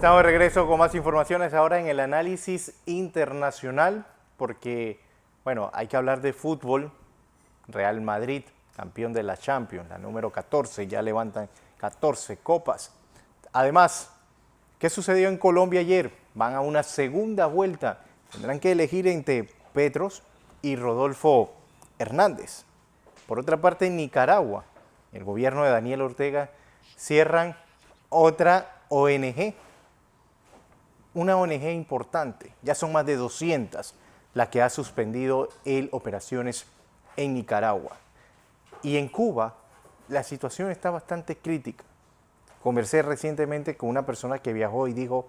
Estamos de regreso con más informaciones ahora en el análisis internacional, porque, bueno, hay que hablar de fútbol. Real Madrid, campeón de la Champions, la número 14, ya levantan 14 copas. Además, ¿qué sucedió en Colombia ayer? Van a una segunda vuelta. Tendrán que elegir entre Petros y Rodolfo Hernández. Por otra parte, en Nicaragua, el gobierno de Daniel Ortega cierran otra ONG. Una ONG importante, ya son más de 200 la que ha suspendido operaciones en Nicaragua. Y en Cuba, la situación está bastante crítica. Conversé recientemente con una persona que viajó y dijo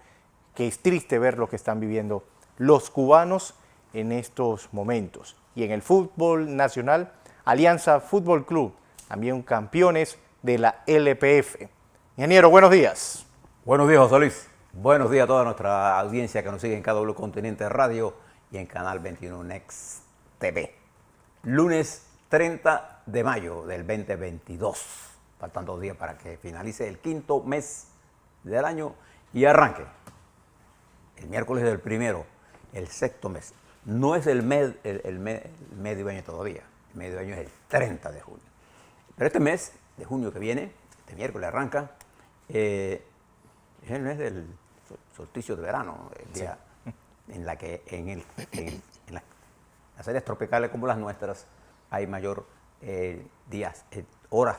que es triste ver lo que están viviendo los cubanos en estos momentos. Y en el fútbol nacional, Alianza Fútbol Club, también campeones de la LPF. Ingeniero, buenos días. Buenos días, José Luis. Buenos días a toda nuestra audiencia que nos sigue en KW Continente Radio y en Canal 21 Next TV. Lunes 30 de mayo del 2022. Faltan 2 días para que finalice el 5º mes del año y arranque el miércoles del primero, el 6º mes. No es el medio año todavía. El medio año es el 30 de junio. Pero este mes de junio que viene, este miércoles arranca, es el mes del solsticio de verano, el día en la que en las áreas tropicales como las nuestras hay mayor horas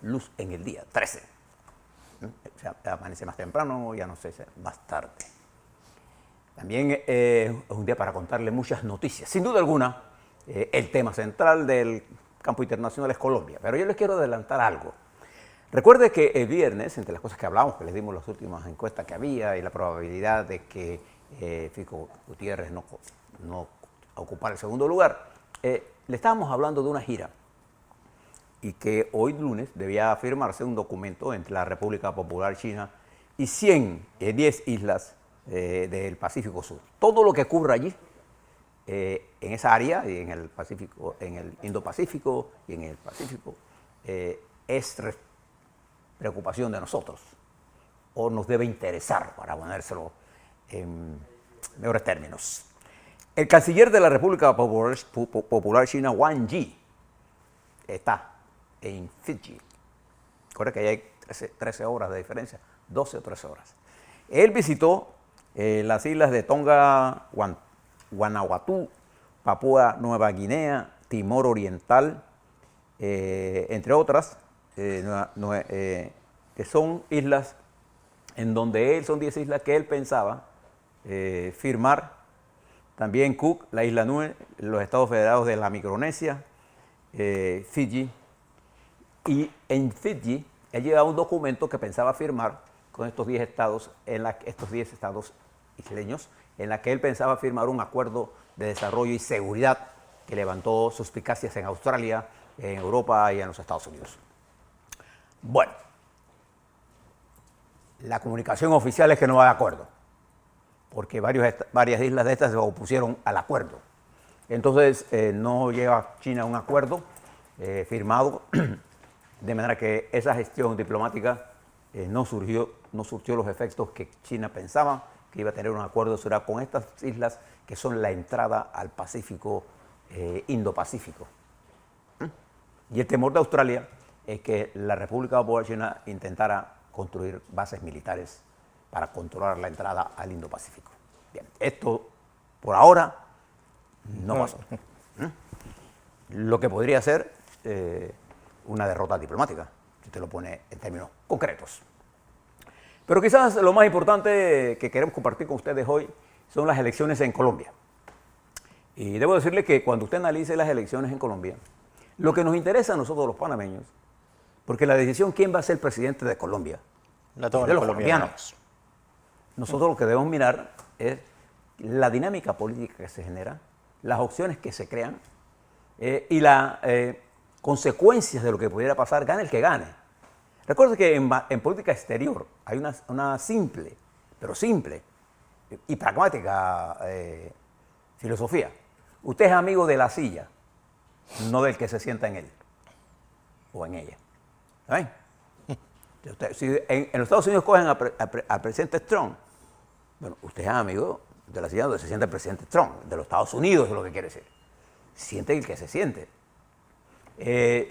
luz en el día, 13. O sea, amanece más temprano, ya no sé, más tarde. También es un día para contarle muchas noticias. Sin duda alguna, el tema central del campo internacional es Colombia, pero yo les quiero adelantar algo. Recuerde que el viernes, entre las cosas que hablamos, que les dimos las últimas encuestas que había y la probabilidad de que Fico Gutiérrez no ocupara el segundo lugar, le estábamos hablando de una gira y que hoy lunes debía firmarse un documento entre la República Popular China y 10 islas del Pacífico Sur. Todo lo que ocurra allí, en esa área, y en el Pacífico, en el Indo-Pacífico y en el Pacífico, es preocupación de nosotros, o nos debe interesar, para ponérselo en mejores términos. El canciller de la República Popular China, Wang Yi, está en Fiji. Recuerda que hay 13 horas de diferencia, 12 o 13 horas. Él visitó las islas de Tonga, Vanuatu, Papúa Nueva Guinea, Timor Oriental, entre otras, que son islas en donde son 10 islas que él pensaba firmar. También Cook, la isla Nue, los Estados Federados de la Micronesia, Fiji. Y en Fiji, él llevaba un documento que pensaba firmar con estos 10 estados, estos 10 estados isleños, en la que él pensaba firmar un acuerdo de desarrollo y seguridad que levantó suspicacias en Australia, en Europa y en los Estados Unidos. Bueno, la comunicación oficial es que no va de acuerdo, porque varias islas de estas se opusieron al acuerdo. Entonces, no lleva China un acuerdo firmado, de manera que esa gestión diplomática no surtió los efectos que China pensaba, que iba a tener un acuerdo de seguridad con estas islas que son la entrada al Pacífico, Indo-Pacífico. Y el temor de Australia es que la República Popular China intentara construir bases militares para controlar la entrada al Indo-Pacífico. Bien, esto por ahora no pasó. Lo que podría ser una derrota diplomática, si usted lo pone en términos concretos. Pero quizás lo más importante que queremos compartir con ustedes hoy son las elecciones en Colombia. Y debo decirle que cuando usted analice las elecciones en Colombia, lo que nos interesa a nosotros los panameños, porque la decisión quién va a ser presidente de Colombia, la toman de los los colombianos. Nosotros lo que debemos mirar es la dinámica política que se genera, las opciones que se crean y las consecuencias de lo que pudiera pasar, gane el que gane. Recuerde que en política exterior hay una simple y pragmática filosofía. Usted es amigo de la silla, no del que se sienta en él o en ella. ¿Saben? Si en los Estados Unidos cogen al presidente Trump, Bueno, usted es amigo de la ciudad donde se siente el presidente Trump, de los Estados Unidos, es lo que quiere decir. Siente el que se siente.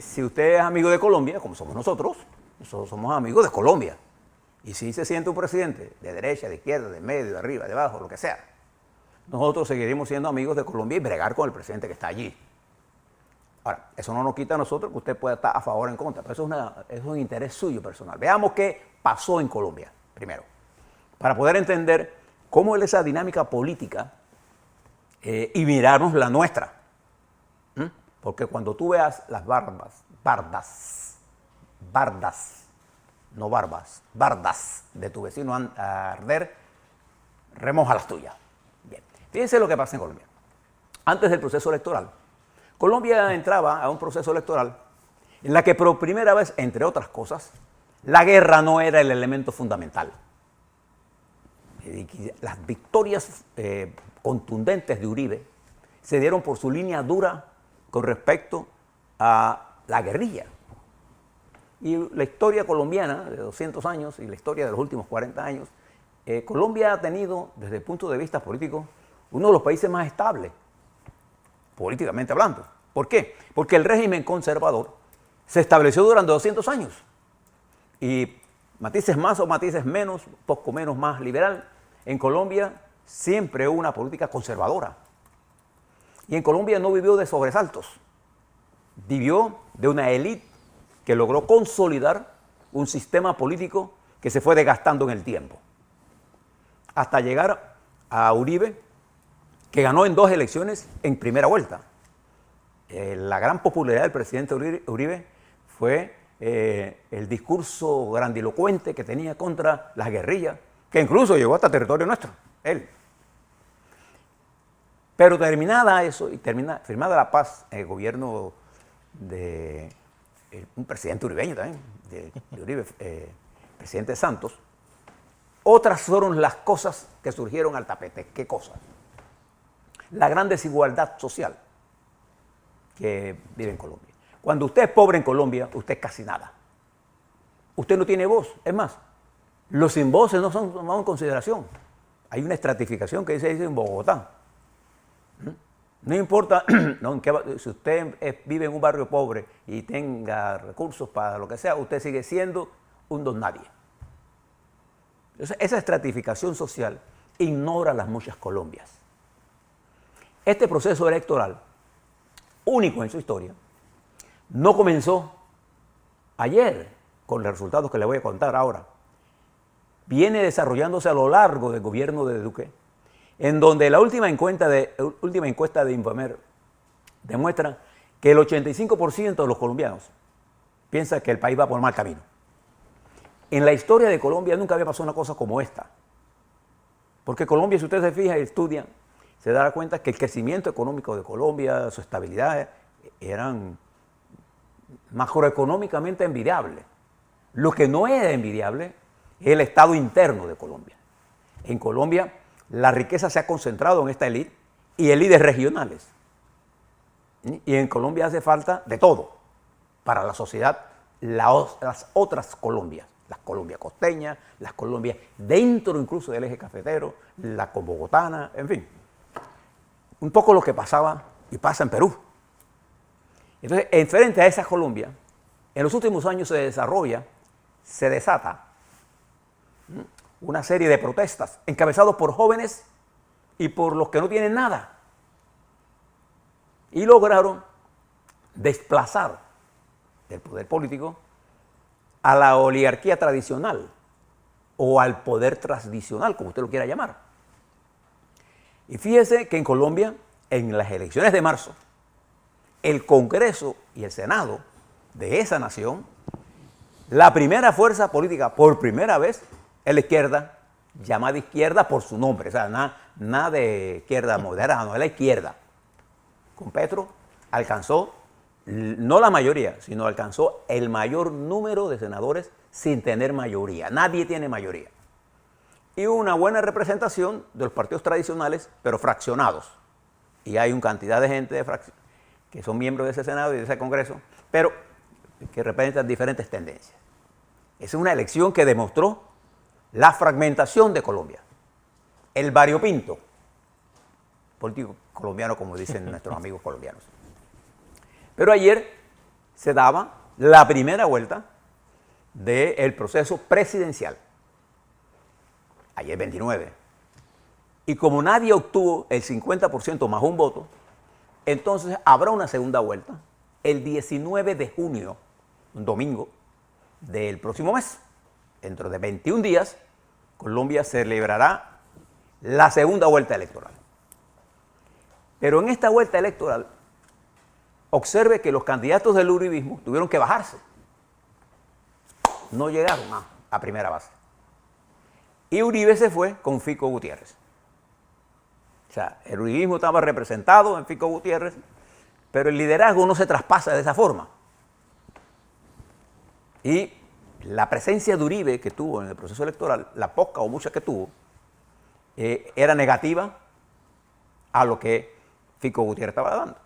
Si usted es amigo de Colombia, como somos nosotros somos amigos de Colombia. Y si se siente un presidente de derecha, de izquierda, de medio, de arriba, de abajo, lo que sea, nosotros seguiremos siendo amigos de Colombia y bregar con el presidente que está allí. Ahora, eso no nos quita a nosotros que usted pueda estar a favor o en contra, pero eso es un interés suyo personal. Veamos qué pasó en Colombia, primero, para poder entender cómo es esa dinámica política y mirarnos la nuestra. Porque cuando tú veas las bardas de tu vecino a arder, remoja las tuyas. Bien, fíjense lo que pasa en Colombia. Antes del proceso electoral, Colombia entraba a un proceso electoral en la que por primera vez, entre otras cosas, la guerra no era el elemento fundamental. Las victorias contundentes de Uribe se dieron por su línea dura con respecto a la guerrilla. Y la historia colombiana de 200 años y la historia de los últimos 40 años, Colombia ha tenido, desde el punto de vista político, uno de los países más estables, políticamente hablando. ¿Por qué? Porque el régimen conservador se estableció durante 200 años. Y matices más o matices menos, poco menos más liberal, en Colombia siempre hubo una política conservadora. Y en Colombia no vivió de sobresaltos, vivió de una élite que logró consolidar un sistema político que se fue desgastando en el tiempo. Hasta llegar a Uribe, que ganó en 2 elecciones en primera vuelta. La gran popularidad del presidente Uribe fue el discurso grandilocuente que tenía contra las guerrillas, que incluso llegó hasta territorio nuestro, él. Pero terminada eso y firmada la paz en el gobierno de un presidente uribeño también, de Uribe, presidente Santos, otras fueron las cosas que surgieron al tapete. ¿Qué cosas? La gran desigualdad social que vive en Colombia. Cuando usted es pobre en Colombia, usted es casi nada. Usted no tiene voz. Es más, los sin voces no son tomados en consideración. Hay una estratificación que dice en Bogotá. No importa si usted vive en un barrio pobre y tenga recursos para lo que sea, usted sigue siendo un don nadie. Entonces, esa estratificación social ignora las muchas Colombias. Este proceso electoral, único en su historia, no comenzó ayer con los resultados que le voy a contar ahora. Viene desarrollándose a lo largo del gobierno de Duque, en donde la última encuesta de Infomer demuestra que el 85% de los colombianos piensa que el país va por mal camino. En la historia de Colombia nunca había pasado una cosa como esta. Porque Colombia, si usted se fija y estudia, se dará cuenta que el crecimiento económico de Colombia, su estabilidad, eran macroeconómicamente envidiables. Lo que no es envidiable es el estado interno de Colombia. En Colombia, la riqueza se ha concentrado en esta élite y élites regionales. Y en Colombia hace falta de todo para la sociedad, las otras Colombias, las Colombia costeñas, las Colombias dentro incluso del eje cafetero, la bogotana, en fin. Un poco lo que pasaba y pasa en Perú. Entonces, en frente a esa Colombia, en los últimos años se desata una serie de protestas encabezados por jóvenes y por los que no tienen nada. Y lograron desplazar del poder político a la oligarquía tradicional o al poder tradicional, como usted lo quiera llamar. Y fíjese que en Colombia, en las elecciones de marzo, el Congreso y el Senado de esa nación, la primera fuerza política por primera vez es la izquierda, llamada izquierda por su nombre, o sea, nada de izquierda moderada, no, es la izquierda. Con Petro alcanzó, no la mayoría, sino alcanzó el mayor número de senadores sin tener mayoría. Nadie tiene mayoría. Y una buena representación de los partidos tradicionales, pero fraccionados. Y hay una cantidad de gente que son miembros de ese Senado y de ese Congreso, pero que representan diferentes tendencias. Es una elección que demostró la fragmentación de Colombia. el variopinto político colombiano, como dicen nuestros amigos colombianos. Pero ayer se daba la primera vuelta del proceso presidencial. Ayer 29. Y como nadie obtuvo el 50% más un voto, entonces habrá una segunda vuelta el 19 de junio, un domingo del próximo mes. Dentro de 21 días, Colombia celebrará la segunda vuelta electoral. Pero en esta vuelta electoral, observe que los candidatos del uribismo tuvieron que bajarse. No llegaron a primera base. Y Uribe se fue con Fico Gutiérrez. O sea, el uribismo estaba representado en Fico Gutiérrez, pero el liderazgo no se traspasa de esa forma. Y la presencia de Uribe que tuvo en el proceso electoral, la poca o mucha que tuvo, era negativa a lo que Fico Gutiérrez estaba dando.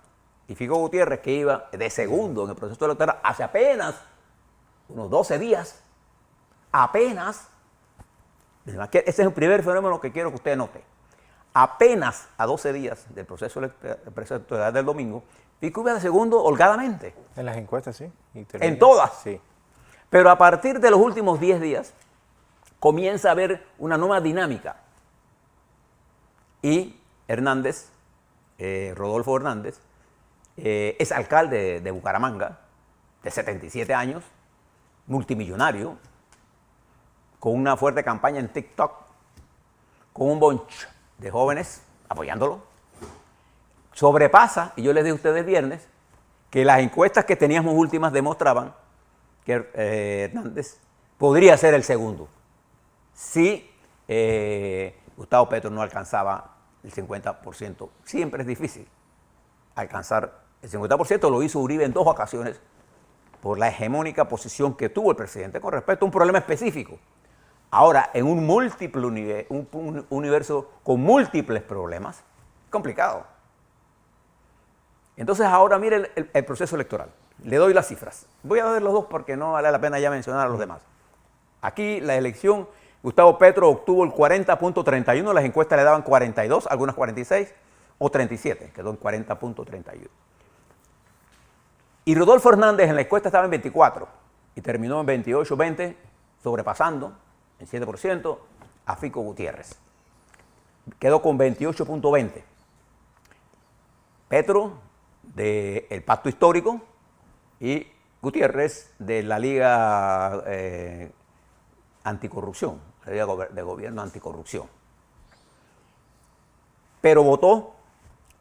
Y Fico Gutiérrez, que iba de segundo en el proceso electoral hace apenas unos 12 días, apenas, ese es el primer fenómeno que quiero que usted note, apenas a 12 días del proceso electoral del domingo, Fico iba de segundo holgadamente. En las encuestas, sí. En todas. Sí. Pero a partir de los últimos 10 días, comienza a haber una nueva dinámica. Y Hernández, Rodolfo Hernández, es alcalde de Bucaramanga, de 77 años, multimillonario, con una fuerte campaña en TikTok, con un bunch de jóvenes apoyándolo. Sobrepasa, y yo les dije a ustedes el viernes, que las encuestas que teníamos últimas demostraban que Hernández podría ser el segundo si Gustavo Petro no alcanzaba el 50%. Siempre es difícil alcanzar el 50%, lo hizo Uribe en 2 ocasiones por la hegemónica posición que tuvo el presidente con respecto a un problema específico. Ahora, en un universo con múltiples problemas, complicado. Entonces ahora mire el proceso electoral. Le doy las cifras. Voy a dar los dos porque no vale la pena ya mencionar a los demás. Aquí la elección, Gustavo Petro obtuvo el 40.31, las encuestas le daban 42, algunas 46 o 37, quedó en 40.31. Y Rodolfo Hernández en la encuesta estaba en 24 y terminó en 28.20, sobrepasando en 7% a Fico Gutiérrez. Quedó con 28.20. Petro del Pacto Histórico y Gutiérrez de la Liga Anticorrupción, la Liga de Gobierno Anticorrupción. Pero votó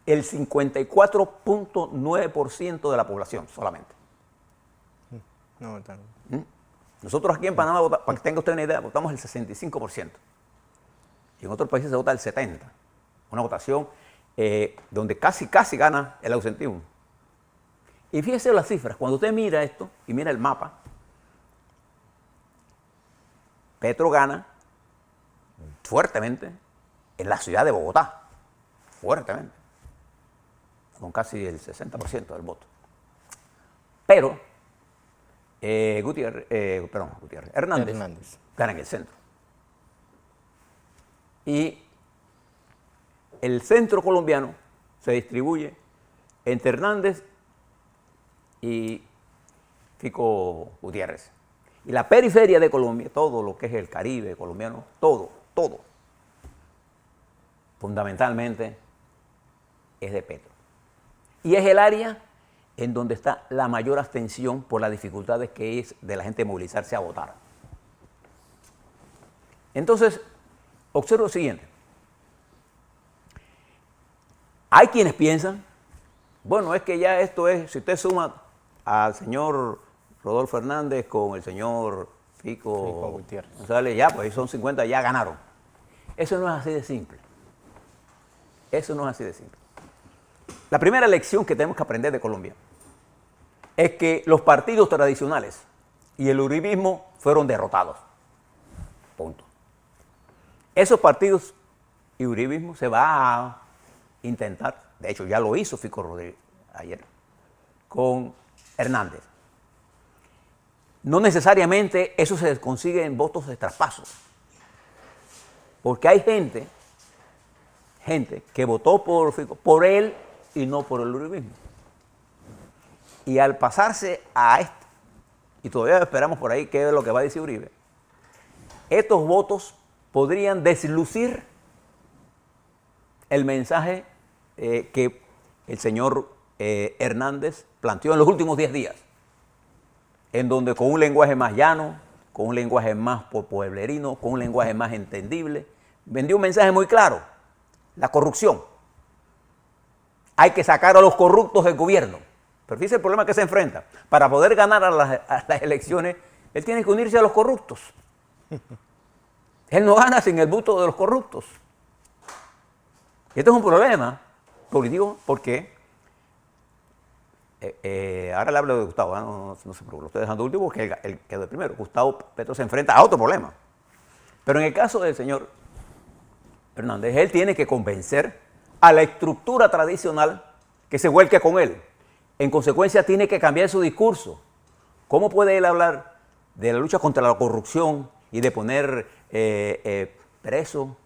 el 54.9% de la población solamente. No, tan... Nosotros aquí en Panamá, para que tenga usted una idea, votamos el 65%. Y en otros países se vota el 70%. Una votación donde casi gana el ausentismo. Y fíjese las cifras. Cuando usted mira esto y mira el mapa, Petro gana fuertemente en la ciudad de Bogotá. Fuertemente. Con casi el 60% del voto. Pero Hernández gana en el centro. Y el centro colombiano se distribuye entre Hernández y Fico Gutiérrez. Y la periferia de Colombia, todo lo que es el Caribe colombiano, todo, fundamentalmente es de Petro. Y es el área en donde está la mayor abstención por las dificultades que es de la gente movilizarse a votar. Entonces, observo lo siguiente. Hay quienes piensan, bueno, es que ya esto es, si usted suma al señor Rodolfo Hernández con el señor Fico Gutiérrez, González, ya, pues son 50, ya ganaron. Eso no es así de simple. Eso no es así de simple. La primera lección que tenemos que aprender de Colombia es que los partidos tradicionales y el uribismo fueron derrotados. Punto. Esos partidos y uribismo se va a intentar, de hecho ya lo hizo Fico Rodríguez ayer, con Hernández. No necesariamente eso se consigue en votos de traspaso, porque hay gente gente que votó por él y no por el uribismo. Y al pasarse a esto, y todavía esperamos por ahí qué es lo que va a decir Uribe, estos votos podrían deslucir el mensaje que el señor Hernández planteó en los últimos 10 días, en donde con un lenguaje más llano, con un lenguaje más pueblerino, con un lenguaje más entendible, vendió un mensaje muy claro: la corrupción. Hay que sacar a los corruptos del gobierno. Pero fíjese el problema que se enfrenta. Para poder ganar a las elecciones, él tiene que unirse a los corruptos. Él no gana sin el voto de los corruptos. Y esto es un problema político porque, ahora le hablo de Gustavo, no se preocupe, lo estoy dejando último porque él quedó el primero. Gustavo Petro se enfrenta a otro problema. Pero en el caso del señor Hernández, él tiene que convencer a la estructura tradicional que se vuelque con él. En consecuencia, tiene que cambiar su discurso. ¿Cómo puede él hablar de la lucha contra la corrupción y de poner preso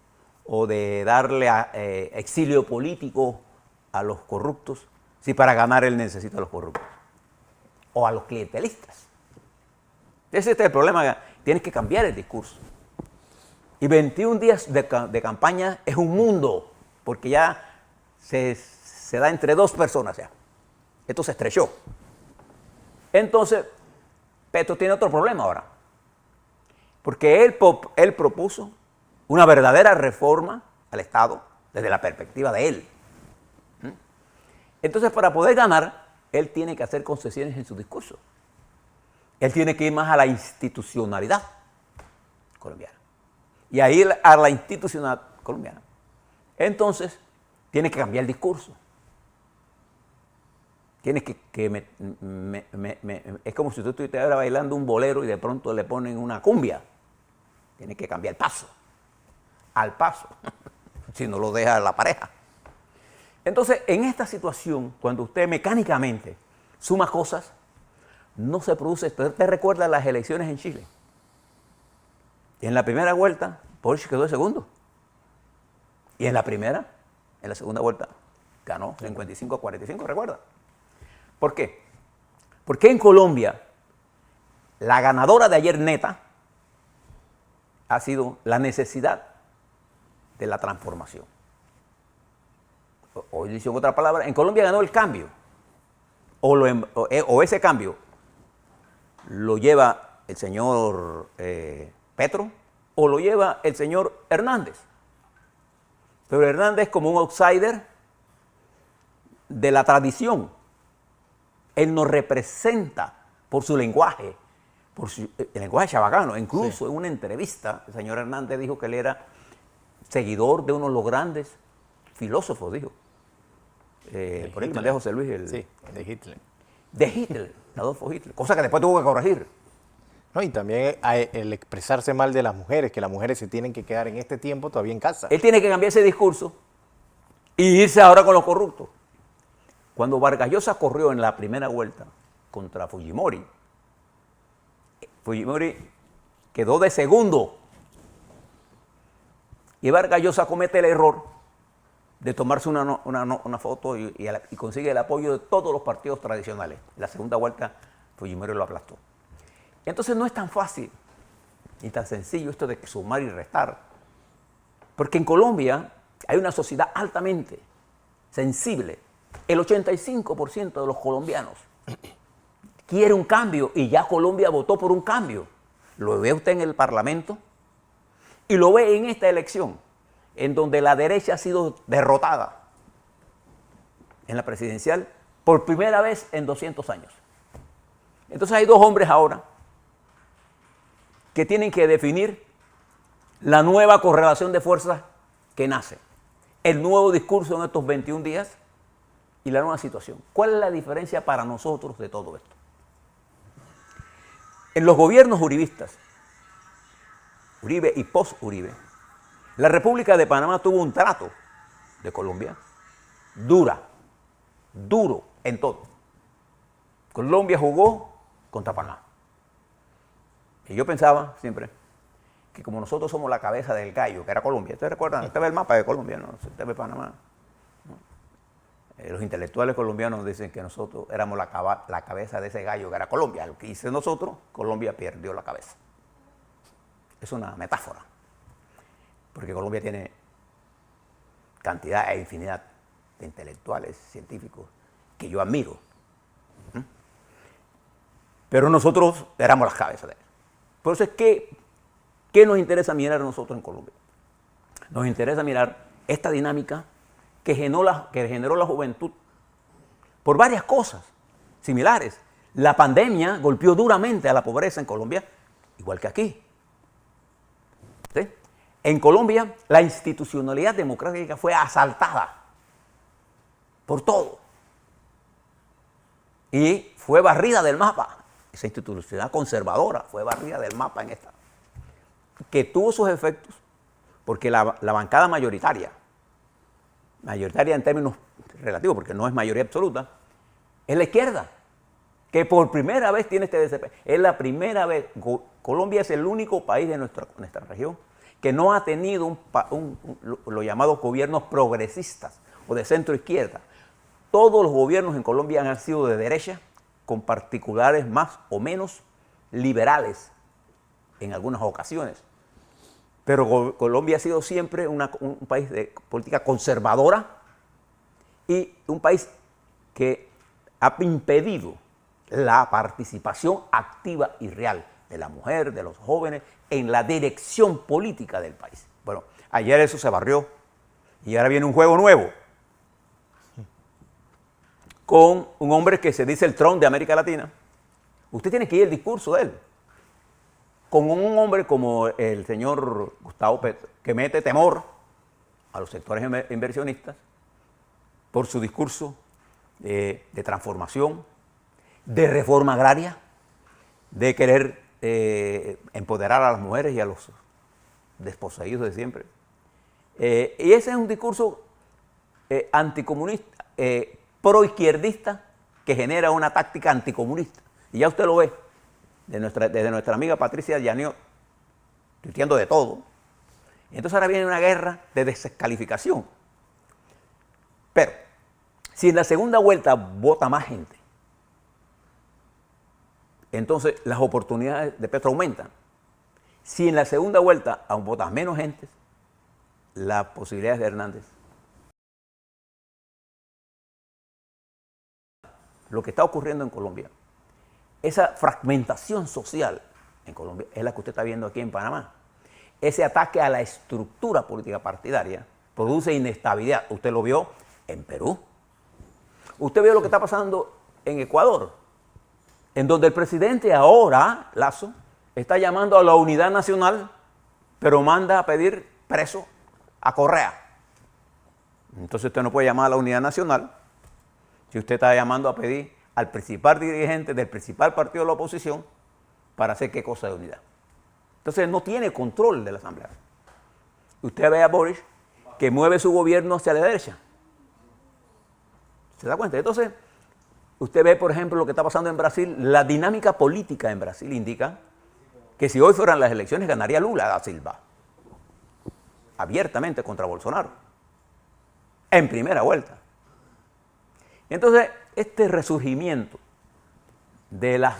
o de darle exilio político a los corruptos si para ganar él necesita a los corruptos? O a los clientelistas. Ese es el problema. Tienes que cambiar el discurso. Y 21 días de campaña es un mundo, porque ya se da entre dos personas ya. Esto se estrechó. Entonces, Petro tiene otro problema ahora. Porque él propuso una verdadera reforma al Estado desde la perspectiva de él. Entonces, para poder ganar, él tiene que hacer concesiones en su discurso. Él tiene que ir más a la institucionalidad colombiana. Y a ir a la institucionalidad colombiana. Entonces, tiene que cambiar el discurso. Tienes es como si tú estuvieras bailando un bolero y de pronto le ponen una cumbia. Tienes que cambiar el paso. Al paso. Si no lo deja la pareja. Entonces, en esta situación, cuando usted mecánicamente suma cosas, no se produce. ¿Te recuerda las elecciones en Chile? En la primera vuelta, Boric quedó de segundo. Y en la segunda vuelta, ganó 55-45, ¿recuerda? ¿Por qué? Porque en Colombia, la ganadora de ayer neta ha sido la necesidad de la transformación. Hoy dice otra palabra, en Colombia ganó el cambio. O ese cambio lo lleva el señor Petro o lo lleva el señor Hernández. Pero Hernández como un outsider de la tradición. Él nos representa por su lenguaje, el lenguaje chabacano. Incluso en una entrevista, el señor Hernández dijo que él era seguidor de uno de los grandes filósofos, dijo. Por ahí mandé a José Luis. Sí, de Hitler. De Hitler, Adolfo Hitler. Cosa que después tuvo que corregir. No, y también el expresarse mal de las mujeres, que las mujeres se tienen que quedar en este tiempo todavía en casa. Él tiene que cambiar ese discurso y irse ahora con los corruptos. Cuando Vargas Llosa corrió en la primera vuelta contra Fujimori, Fujimori quedó de segundo. Y Vargas Llosa comete el error de tomarse una foto y consigue el apoyo de todos los partidos tradicionales. En la segunda vuelta, Fujimori lo aplastó. Entonces no es tan fácil ni tan sencillo esto de sumar y restar. Porque en Colombia hay una sociedad altamente sensible. El 85% de los colombianos quiere un cambio y ya Colombia votó por un cambio. Lo ve usted en el Parlamento y lo ve en esta elección, en donde la derecha ha sido derrotada en la presidencial por primera vez en 200 años. Entonces hay dos hombres ahora que tienen que definir la nueva correlación de fuerzas que nace, el nuevo discurso en estos 21 días y la nueva situación. ¿Cuál es la diferencia para nosotros de todo esto? En los gobiernos uribistas, Uribe y post-Uribe, la República de Panamá tuvo un trato de Colombia duro en todo. Colombia jugó contra Panamá. Y yo pensaba siempre que como nosotros somos la cabeza del gallo, que era Colombia, ¿ustedes recuerdan? Usted ve el mapa de Colombia, ¿no? Usted ve Panamá. Los intelectuales colombianos dicen que nosotros éramos la cabeza de ese gallo que era Colombia. Lo que dice nosotros, Colombia perdió la cabeza. Es una metáfora, porque Colombia tiene cantidad e infinidad de intelectuales, científicos, que yo admiro. Pero nosotros éramos las cabezas de él. Por eso es que, ¿qué nos interesa mirar a nosotros en Colombia? Nos interesa mirar esta dinámica que generó la juventud por varias cosas similares. La pandemia golpeó duramente a la pobreza en Colombia, igual que aquí. ¿Sí? En Colombia, la institucionalidad democrática fue asaltada por todo y fue barrida del mapa. Esa institucionalidad conservadora fue barrida del mapa en esta, que tuvo sus efectos, porque la bancada mayoritaria en términos relativos, porque no es mayoría absoluta, es la izquierda, que por primera vez tiene este desempeño. Es la primera vez. Colombia es el único país de nuestra región que no ha tenido los llamados gobiernos progresistas o de centro izquierda. Todos los gobiernos en Colombia han sido de derecha, con particulares más o menos liberales en algunas ocasiones. Pero Colombia ha sido siempre un país de política conservadora y un país que ha impedido la participación activa y real de la mujer, de los jóvenes, en la dirección política del país. Bueno, ayer eso se barrió y ahora viene un juego nuevo con un hombre que se dice el Trump de América Latina. Usted tiene que ir al discurso de él. Con un hombre como el señor Gustavo Petro, que mete temor a los sectores inversionistas por su discurso de transformación, de reforma agraria, de querer empoderar a las mujeres y a los desposeídos de siempre. Y ese es un discurso anticomunista, proizquierdista, que genera una táctica anticomunista. Y ya usted lo ve. Desde nuestra amiga Patricia Yaniot, tuiteando de todo. Entonces ahora viene una guerra de descalificación. Pero, si en la segunda vuelta vota más gente, entonces las oportunidades de Petro aumentan. Si en la segunda vuelta aún vota menos gente, las posibilidades de Hernández. Lo que está ocurriendo en Colombia, esa fragmentación social en Colombia es la que usted está viendo aquí en Panamá. Ese ataque a la estructura política partidaria produce inestabilidad. Usted lo vio en Perú. Usted vio lo que está pasando en Ecuador, en donde el presidente ahora, Lasso, está llamando a la unidad nacional, pero manda a pedir preso a Correa. Entonces usted no puede llamar a la unidad nacional si usted está llamando a pedir al principal dirigente del principal partido de la oposición para hacer qué cosa de unidad. Entonces no tiene control de la Asamblea. Usted ve a Boris que mueve su gobierno hacia la derecha. ¿Se da cuenta? Entonces, usted ve, por ejemplo, lo que está pasando en Brasil. La dinámica política en Brasil indica que si hoy fueran las elecciones ganaría Lula da Silva, abiertamente contra Bolsonaro, en primera vuelta. Entonces, este resurgimiento de las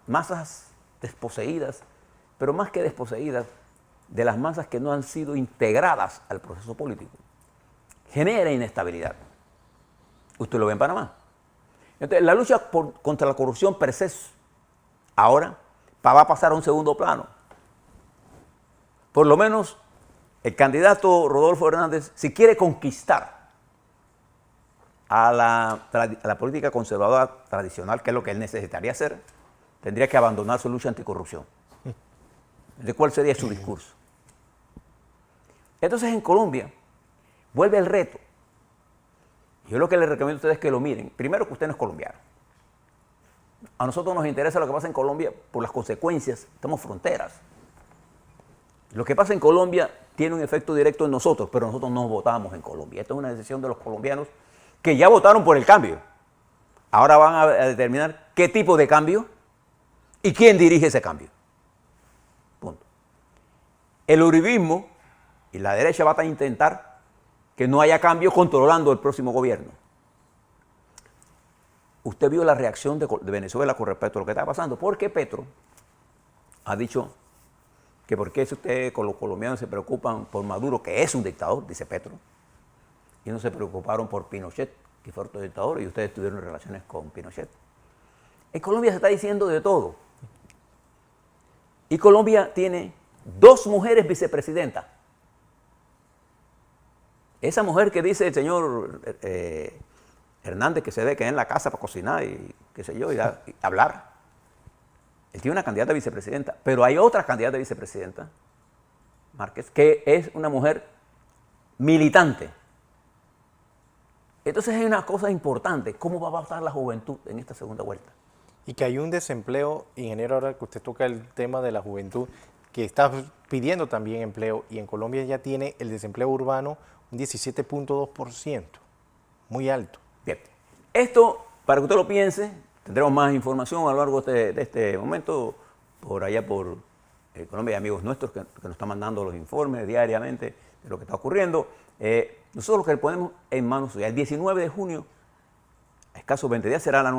masas desposeídas, pero más que desposeídas, de las masas que no han sido integradas al proceso político, genera inestabilidad. Usted lo ve en Panamá. Entonces, la lucha contra la corrupción per se ahora va a pasar a un segundo plano. Por lo menos, el candidato Rodolfo Hernández, si quiere conquistar a la política conservadora tradicional, que es lo que él necesitaría hacer, tendría que abandonar su lucha anticorrupción. ¿De cuál sería su discurso? Entonces en Colombia vuelve el reto. Yo lo que les recomiendo a ustedes es que lo miren. Primero, que usted no es colombiano. A nosotros nos interesa lo que pasa en Colombia por las consecuencias. Estamos fronteras. Lo que pasa en Colombia tiene un efecto directo en nosotros, pero nosotros no votamos en Colombia. Esto es una decisión de los colombianos que ya votaron por el cambio. Ahora van a determinar qué tipo de cambio y quién dirige ese cambio. Punto. el uribismo y la derecha va a intentar que no haya cambio controlando el próximo gobierno. Usted vio la reacción de Venezuela con respecto a lo que está pasando, porque Petro ha dicho que por qué si ustedes con los colombianos se preocupan por Maduro, que es un dictador, dice Petro, y no se preocuparon por Pinochet, que fue otro dictador, y ustedes tuvieron relaciones con Pinochet. En Colombia se está diciendo de todo. Y Colombia tiene 2 mujeres vicepresidentas. Esa mujer que dice el señor Hernández que se ve que es en la casa para cocinar y qué sé yo, y hablar. Él tiene una candidata a vicepresidenta, pero hay otra candidata a vicepresidenta, Márquez, que es una mujer militante. Entonces hay una cosa importante, ¿cómo va a pasar la juventud en esta segunda vuelta? Y que hay un desempleo, ingeniero, ahora que usted toca el tema de la juventud, que está pidiendo también empleo, y en Colombia ya tiene el desempleo urbano un 17.2%, muy alto. Bien, esto, para que usted lo piense, tendremos más información a lo largo de este momento, por allá por Colombia, hay amigos nuestros que nos están mandando los informes diariamente de lo que está ocurriendo. Nosotros lo que le ponemos en manos, el 19 de junio, a escasos 20 días, será la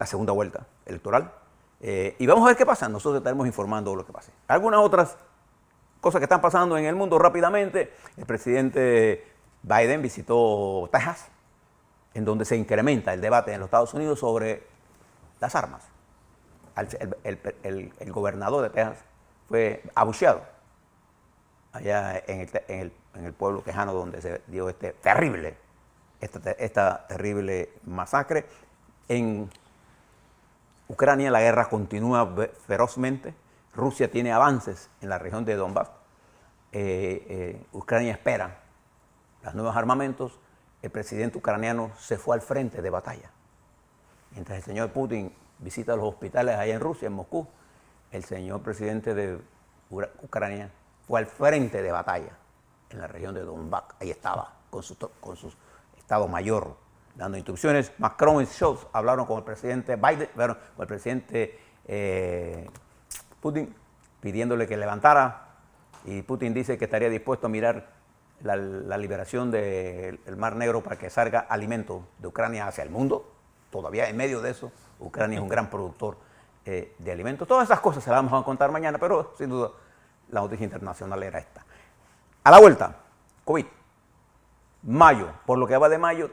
segunda vuelta electoral. Y vamos a ver qué pasa. Nosotros estaremos informando de lo que pase. Algunas otras cosas que están pasando en el mundo rápidamente. El presidente Biden visitó Texas, en donde se incrementa el debate en los Estados Unidos sobre las armas. El gobernador de Texas fue abucheado allá en el pueblo tejano donde se dio esta terrible masacre. En Ucrania la guerra continúa ferozmente. Rusia tiene avances en la región de Donbass. Ucrania espera los nuevos armamentos. El presidente ucraniano se fue al frente de batalla. Mientras el señor Putin visita los hospitales allá en Rusia, en Moscú, el señor presidente de Ucrania fue al frente de batalla en la región de Donbass. Ahí estaba con su estado mayor dando instrucciones. Macron y Scholz hablaron con el presidente Biden, con el presidente Putin, pidiéndole que levantara, y Putin dice que estaría dispuesto a mirar la liberación del Mar Negro para que salga alimento de Ucrania hacia el mundo. Todavía en medio de eso, Ucrania es un gran productor de alimentos. Todas esas cosas se las vamos a contar mañana, pero sin duda la noticia internacional era esta. A la vuelta, COVID. Mayo, por lo que va de mayo,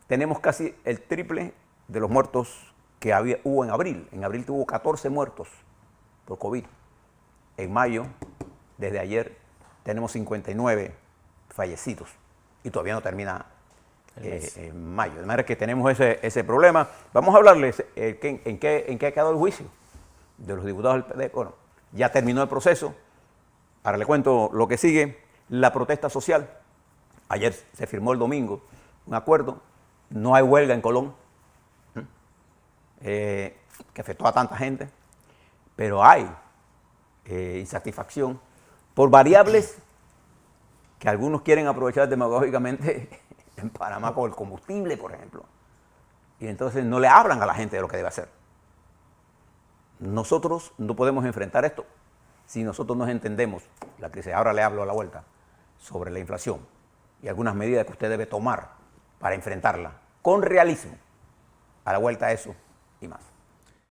tenemos casi el triple de los muertos que hubo en abril. En abril tuvo 14 muertos por COVID. En mayo, desde ayer, tenemos 59 fallecidos y todavía no termina en mayo. De manera que tenemos ese problema. Vamos a hablarles en qué ha quedado el juicio de los diputados del PD. Bueno, ya terminó el proceso. Ahora le cuento lo que sigue. La protesta social. Ayer se firmó el domingo un acuerdo. No hay huelga en Colón, que afectó a tanta gente, pero hay insatisfacción por variables que algunos quieren aprovechar demagógicamente en Panamá con el combustible, por ejemplo. Y entonces no le hablan a la gente de lo que debe hacer. Nosotros no podemos enfrentar esto si nosotros no entendemos la crisis. Ahora le hablo a la vuelta sobre la inflación y algunas medidas que usted debe tomar para enfrentarla con realismo. A la vuelta a eso y más.